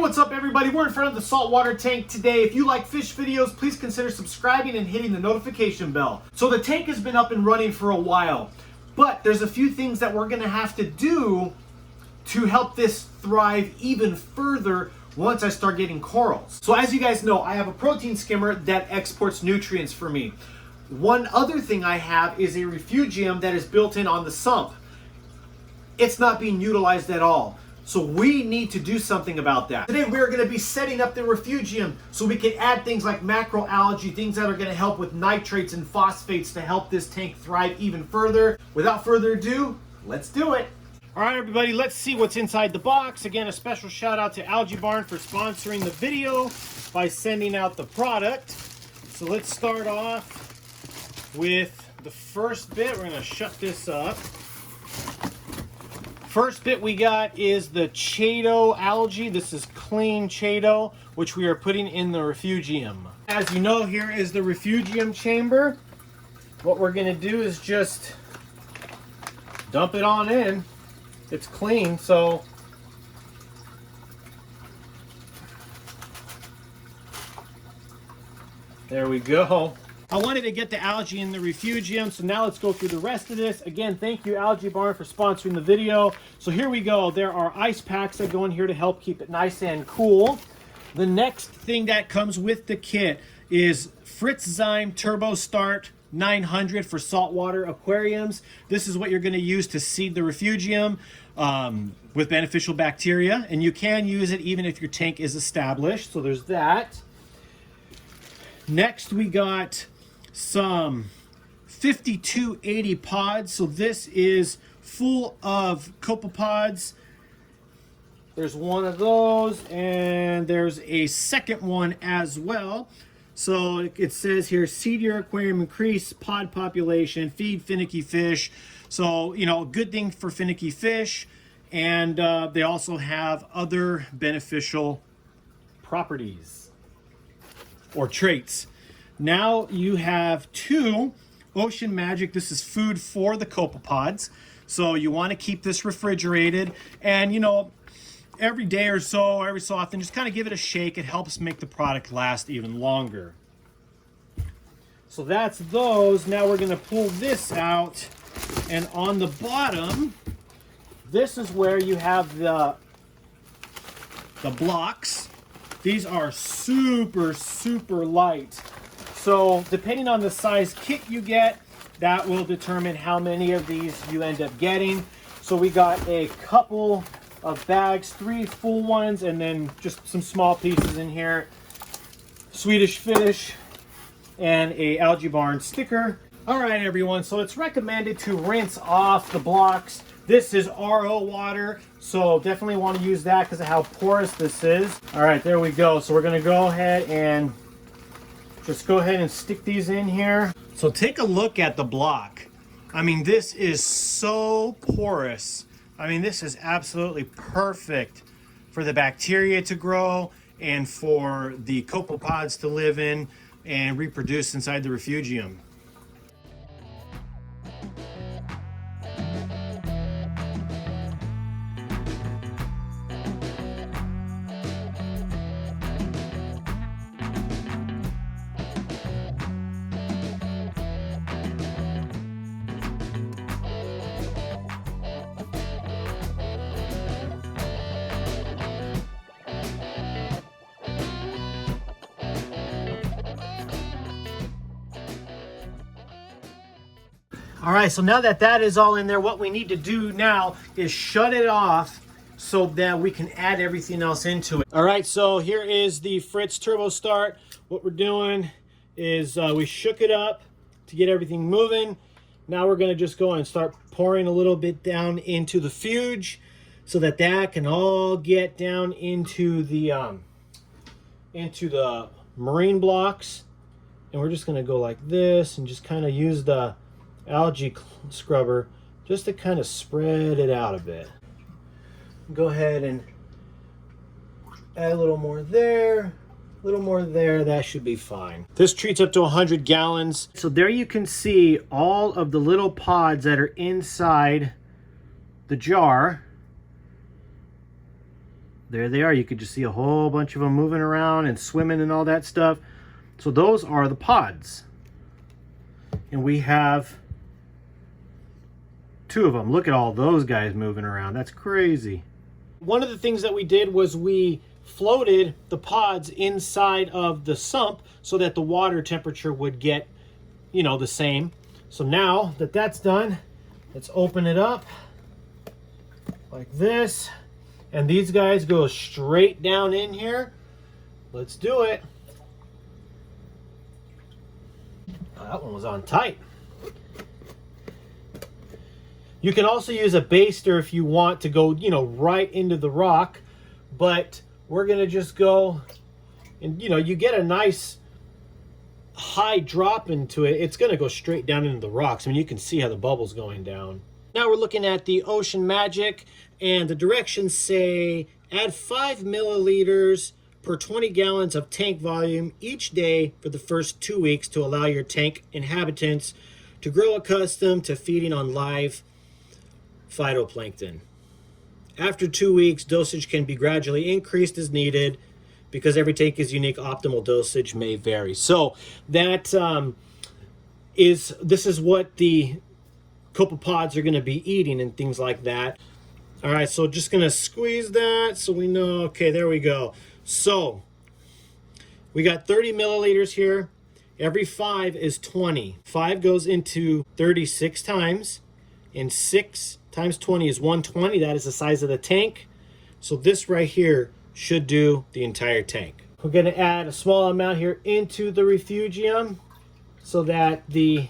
what's up everybody? We're in front of the saltwater tank today. If you like fish videos, please consider subscribing and hitting the notification bell. So the tank has been up and running for a while, but there's a few things that we're gonna have to do to help this thrive even further once I start getting corals. So as you guys know, I have a protein skimmer that exports nutrients for me. One other thing I have is a refugium that is built in on the sump. It's not being utilized at all. So we need to do something about that. Today we're going to be setting up the refugium so we can add things like macroalgae, things that are going to help with nitrates and phosphates to help this tank thrive even further. Without further ado, let's do it. All right, everybody, let's see what's inside the box. Again, a special shout out to Algae Barn for sponsoring the video by sending out the product. So let's start off with the first bit. We're going to shut this up. First bit we got is the Chaeto algae. This is clean Chaeto, which we are putting in the refugium. As you know, here is the refugium chamber. What we're going to do is just dump it on in. It's clean, so there we go. I wanted to get the algae in the refugium, so now let's go through the rest of this. Again, thank you Algae Barn for sponsoring the video. So here we go. There are ice packs that go in here to help keep it nice and cool. The next thing that comes with the kit is Fritz Turbo Start 900 for saltwater aquariums. This is what you're going to use to seed the refugium with beneficial bacteria, and you can use it even if your tank is established. So there's that. Next we got some 5280 pods. So this is full of Copepods. There's one of those, and there's a second one as well. So it says here, seed your aquarium, increase pod population, feed finicky fish. So, you know, good thing for finicky fish. And they also have other beneficial properties or traits. Now you have two OceanMagik. This is food for the Copepods. So you want to keep this refrigerated, and you know, every day or so, every so often, just kind of give it a shake. It helps make the product last even longer. So that's those. Now we're going to pull this out, and on the bottom, this is where you have the blocks. These are super, super light. So depending on the size kit you get, that will determine how many of these you end up getting. So we got a couple of bags, 3 full ones, and then just some small pieces in here. Swedish fish and a Algae Barn sticker. All right, everyone, so it's recommended to rinse off the blocks. This is RO water, so definitely want to use that because of how porous this is. All right, there we go. So we're gonna go ahead and just go ahead and stick these in here. So take a look at the block. I mean, this is so porous. I mean, this is absolutely perfect for the bacteria to grow and for the copepods to live in and reproduce inside the refugium. All right, so now that that is all in there, what we need to do now is shut it off so that we can add everything else into it. All right, so here is the Fritz Turbo Start. What we're doing is we shook it up to get everything moving. Now we're gonna just go and start pouring a little bit down into the fuge so that that can all get down into the marine blocks. And we're just gonna go like this and just kind of use the algae scrubber just to kind of spread it out a bit. Go ahead and add a little more there, a little more there. That should be fine. This treats up to 100 gallons. So there you can see all of the little pods that are inside the jar. there they are. You could just see a whole bunch of them moving around and swimming and all that stuff. So those are the pods. And we have 2 of them. Look at all those guys moving around. That's crazy. One of the things that we did was we floated the pods inside of the sump so that the water temperature would get, you know, the same. So now that that's done, let's open it up like this. And these guys go straight down in here. Let's do it. Oh, that one was on tight. You can also use a baster if you want to go, you know, right into the rock. But we're going to just go and, you know, you get a nice high drop into it. It's going to go straight down into the rocks. I mean, you can see how the bubble's going down. Now we're looking at the OceanMagik, and the directions say add 5 milliliters per 20 gallons of tank volume each day for the first 2 weeks to allow your tank inhabitants to grow accustomed to feeding on live phytoplankton. After 2 weeks, dosage can be gradually increased as needed. Because every tank is unique, optimal dosage may vary. So that this is what the Copepods are going to be eating and things like that. All right, so just going to squeeze that so we know. Okay, there we go. So we got 30 milliliters here. Every 5 is 20. 5 goes into 36 times, and 6 times 20 is 120. That is the size of the tank. So this right here should do the entire tank. We're going to add a small amount here into the refugium so that the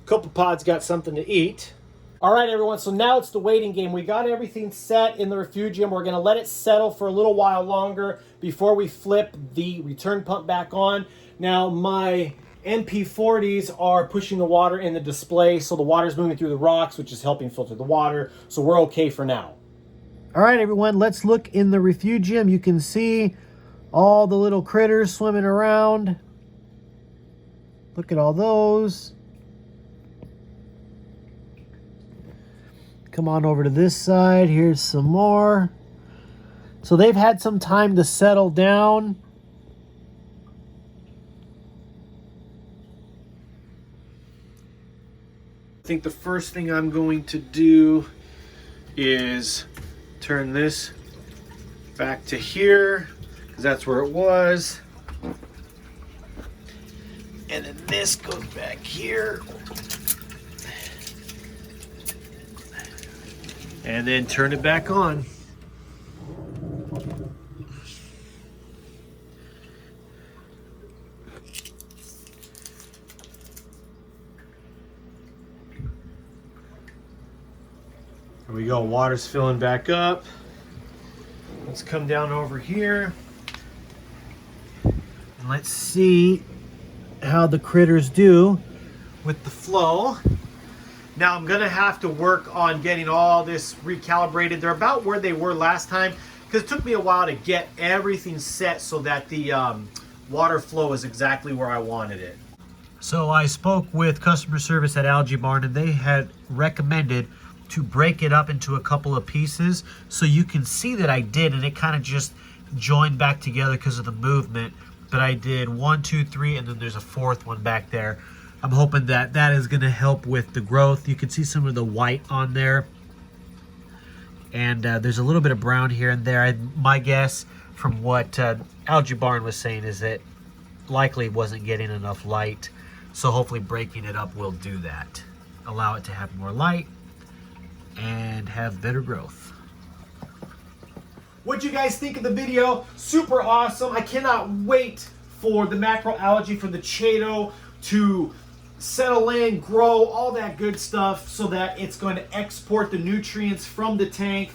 Copepods got something to eat. All right, everyone, so now it's the waiting game. We got everything set in the refugium. We're going to let it settle for a little while longer before we flip the return pump back on. Now, my MP40s are pushing the water in the display, so the water's moving through the rocks, which is helping filter the water, so we're okay for now. All right, everyone, let's look in the refugium. You can see all the little critters swimming around. Look at all those. Come on over to this side. Here's some more. So they've had some time to settle down. I think the first thing I'm going to do is turn this back to here, because that's where it was. And then this goes back here. And then turn it back on. There we go, water's filling back up. Let's come down over here. And let's see how the critters do with the flow. Now I'm gonna have to work on getting all this recalibrated. They're about where they were last time, because it took me a while to get everything set so that the water flow is exactly where I wanted it. So I spoke with customer service at Algae Barn, and they had recommended to break it up into a couple of pieces. So you can see that I did, and it kind of just joined back together because of the movement. But I did 1, 2, 3, and then there's a 4th one back there. I'm hoping that that is going to help with the growth. You can see some of the white on there. And there's a little bit of brown here and there. My guess from what Algae Barn was saying is that likely wasn't getting enough light. So hopefully breaking it up will do that. Allow it to have more light and have better growth. What'd you guys think of the video? Super awesome. I cannot wait for the macroalgae, for the Chaeto to settle in, grow, all that good stuff, so that it's going to export the nutrients from the tank,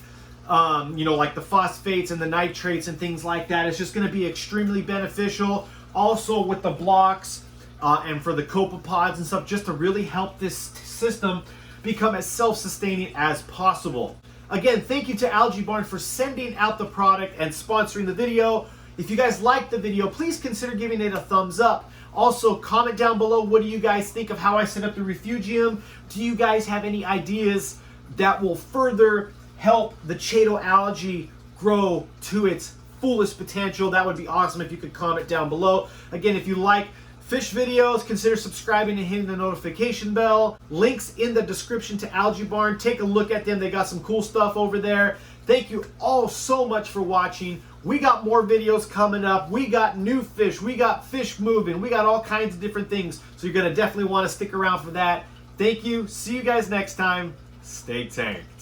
you know, like the phosphates and the nitrates and things like that. It's just going to be extremely beneficial. Also with the blocks and for the copepods and stuff, just to really help this system become as self-sustaining as possible. Again, thank you to Algae Barn for sending out the product and sponsoring the video. If you guys liked the video, please consider giving it a thumbs up. Also, comment down below, what do you guys think of how I set up the refugium? Do you guys have any ideas that will further help the Chaeto algae grow to its fullest potential, that would be awesome if you could comment down below. Again, if you like fish videos, consider subscribing and hitting the notification bell. Links in the description to Algae Barn. Take a look at them. They got some cool stuff over there. Thank you all so much for watching. We got more videos coming up. We got new fish. We got fish moving. We got all kinds of different things. So you're going to definitely want to stick around for that. Thank you. See you guys next time. Stay tanked.